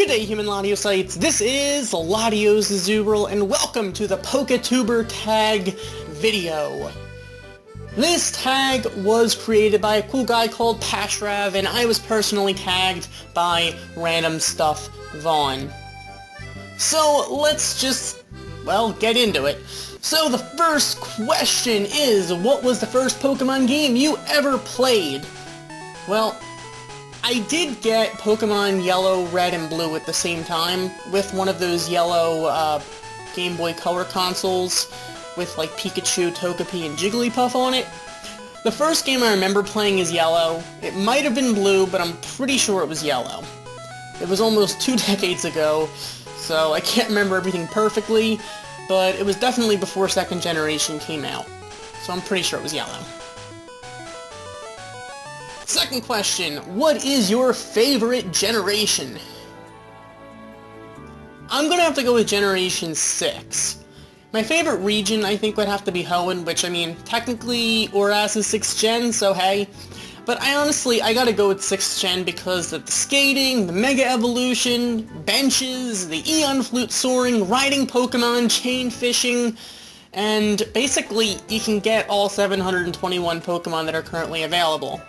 Good day, human Latiocytes. This is LatiosAzurill, and welcome to the PokeTuber Tag video. This tag was created by a cool guy called Pashrav, and I was personally tagged by Random Stuff Vaughn. So let's just, well, get into it. So the first question is, what was the first Pokemon game you ever played? Well, I did get Pokemon Yellow, Red, and Blue at the same time, with one of those yellow Game Boy Color consoles with like Pikachu, Togepi, and Jigglypuff on it. The first game I remember playing is Yellow. It might have been Blue, but I'm pretty sure it was Yellow. It was almost 2 decades ago, so I can't remember everything perfectly, but it was definitely before second generation came out, so I'm pretty sure it was Yellow. Second question, what is your favorite generation? I'm gonna have to go with Generation 6. My favorite region, I think, would have to be Hoenn, which, I mean, technically Oras is 6th gen, so hey. But I gotta go with 6th gen because of the skating, the Mega Evolution, benches, the Eon Flute soaring, riding Pokemon, chain fishing, and basically you can get all 721 Pokemon that are currently available.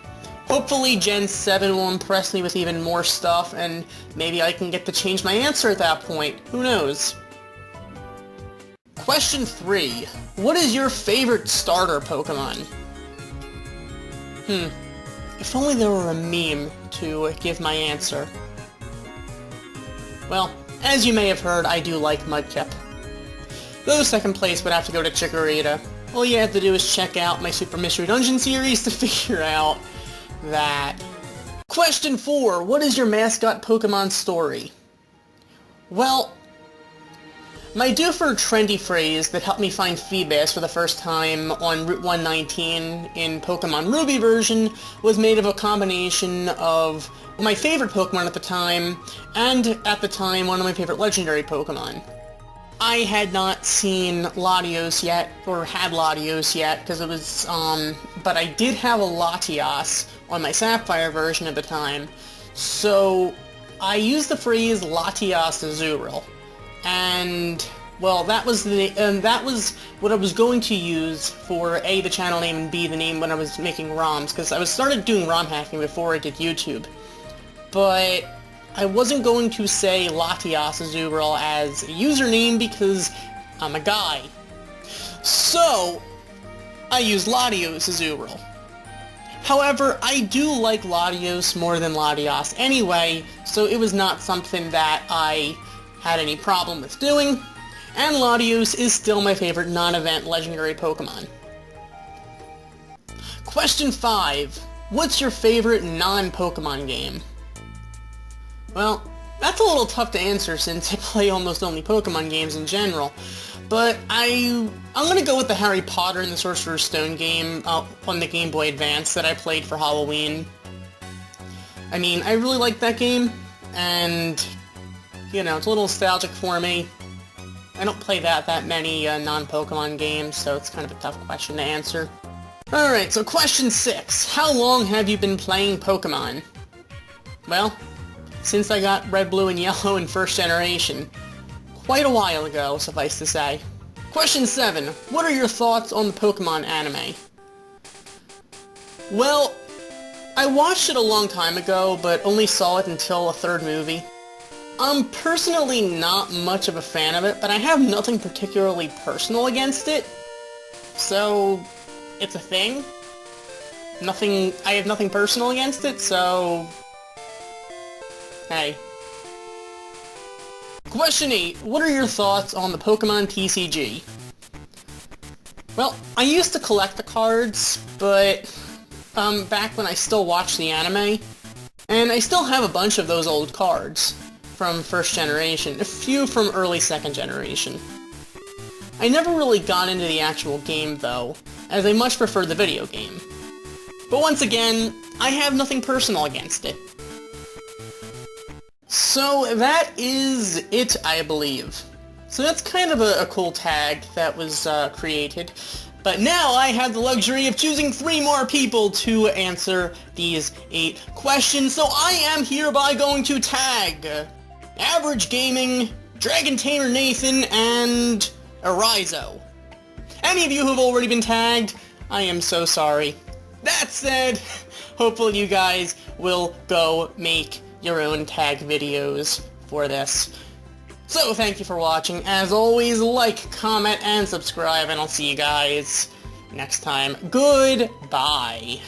Hopefully Gen 7 will impress me with even more stuff, and maybe I can get to change my answer at that point. Who knows? Question 3. What is your favorite starter Pokemon? If only there were a meme to give my answer. Well, as you may have heard, I do like Mudkip. Though second place would have to go to Chikorita. All you have to do is check out my Super Mystery Dungeon series to figure out that. Question 4. What is your mascot Pokemon story? Well, my due for a trendy phrase that helped me find Feebas for the first time on Route 119 in Pokemon Ruby version was made of a combination of my favorite Pokemon at the time, and at the time one of my favorite legendary Pokemon. I had not seen Latios yet, or had Latios yet, because it was, but I did have a Latios on my Sapphire version at the time, so I used the phrase LatiosAzurill, and, well, that was what I was going to use for A, the channel name, and B, the name when I was making ROMs, because I started doing ROM hacking before I did YouTube, but I wasn't going to say LatiosAzurill as a username because I'm a guy. So, I used LatiosAzurill. However, I do like Latios more than Latios anyway, so it was not something that I had any problem with doing, and Latios is still my favorite non-event legendary Pokemon. Question 5. What's your favorite non-Pokemon game? Well, that's a little tough to answer since I play almost only Pokemon games in general, but I'm gonna go with the Harry Potter and the Sorcerer's Stone game on the Game Boy Advance that I played for Halloween. I mean, I really like that game, and, you know, it's a little nostalgic for me. I don't play that many non-Pokemon games, so it's kind of a tough question to answer. Alright, so question 6. How long have you been playing Pokemon? Well, since I got Red, Blue, and Yellow in first generation. Quite a while ago, suffice to say. Question 7. What are your thoughts on the Pokemon anime? Well, I watched it a long time ago, but only saw it until a third movie. I'm personally not much of a fan of it, but I have nothing particularly personal against it. So, it's a thing. I have nothing personal against it, so hey. Question 8. What are your thoughts on the Pokemon TCG? Well, I used to collect the cards, but back when I still watched the anime, and I still have a bunch of those old cards from first generation, a few from early second generation. I never really got into the actual game though, as I much prefer the video game. But once again, I have nothing personal against it. So that is it, I believe. So that's kind of a cool tag that was created. But now I have the luxury of choosing 3 more people to answer these 8 questions, so I am hereby going to tag Average Gaming, Dragon Tamer Nathan, and Arizo. Any of you who've already been tagged, I am so sorry. That said, hopefully you guys will go make your own tag videos for this. So thank you for watching. As always, like, comment, and subscribe, and I'll see you guys next time. Goodbye.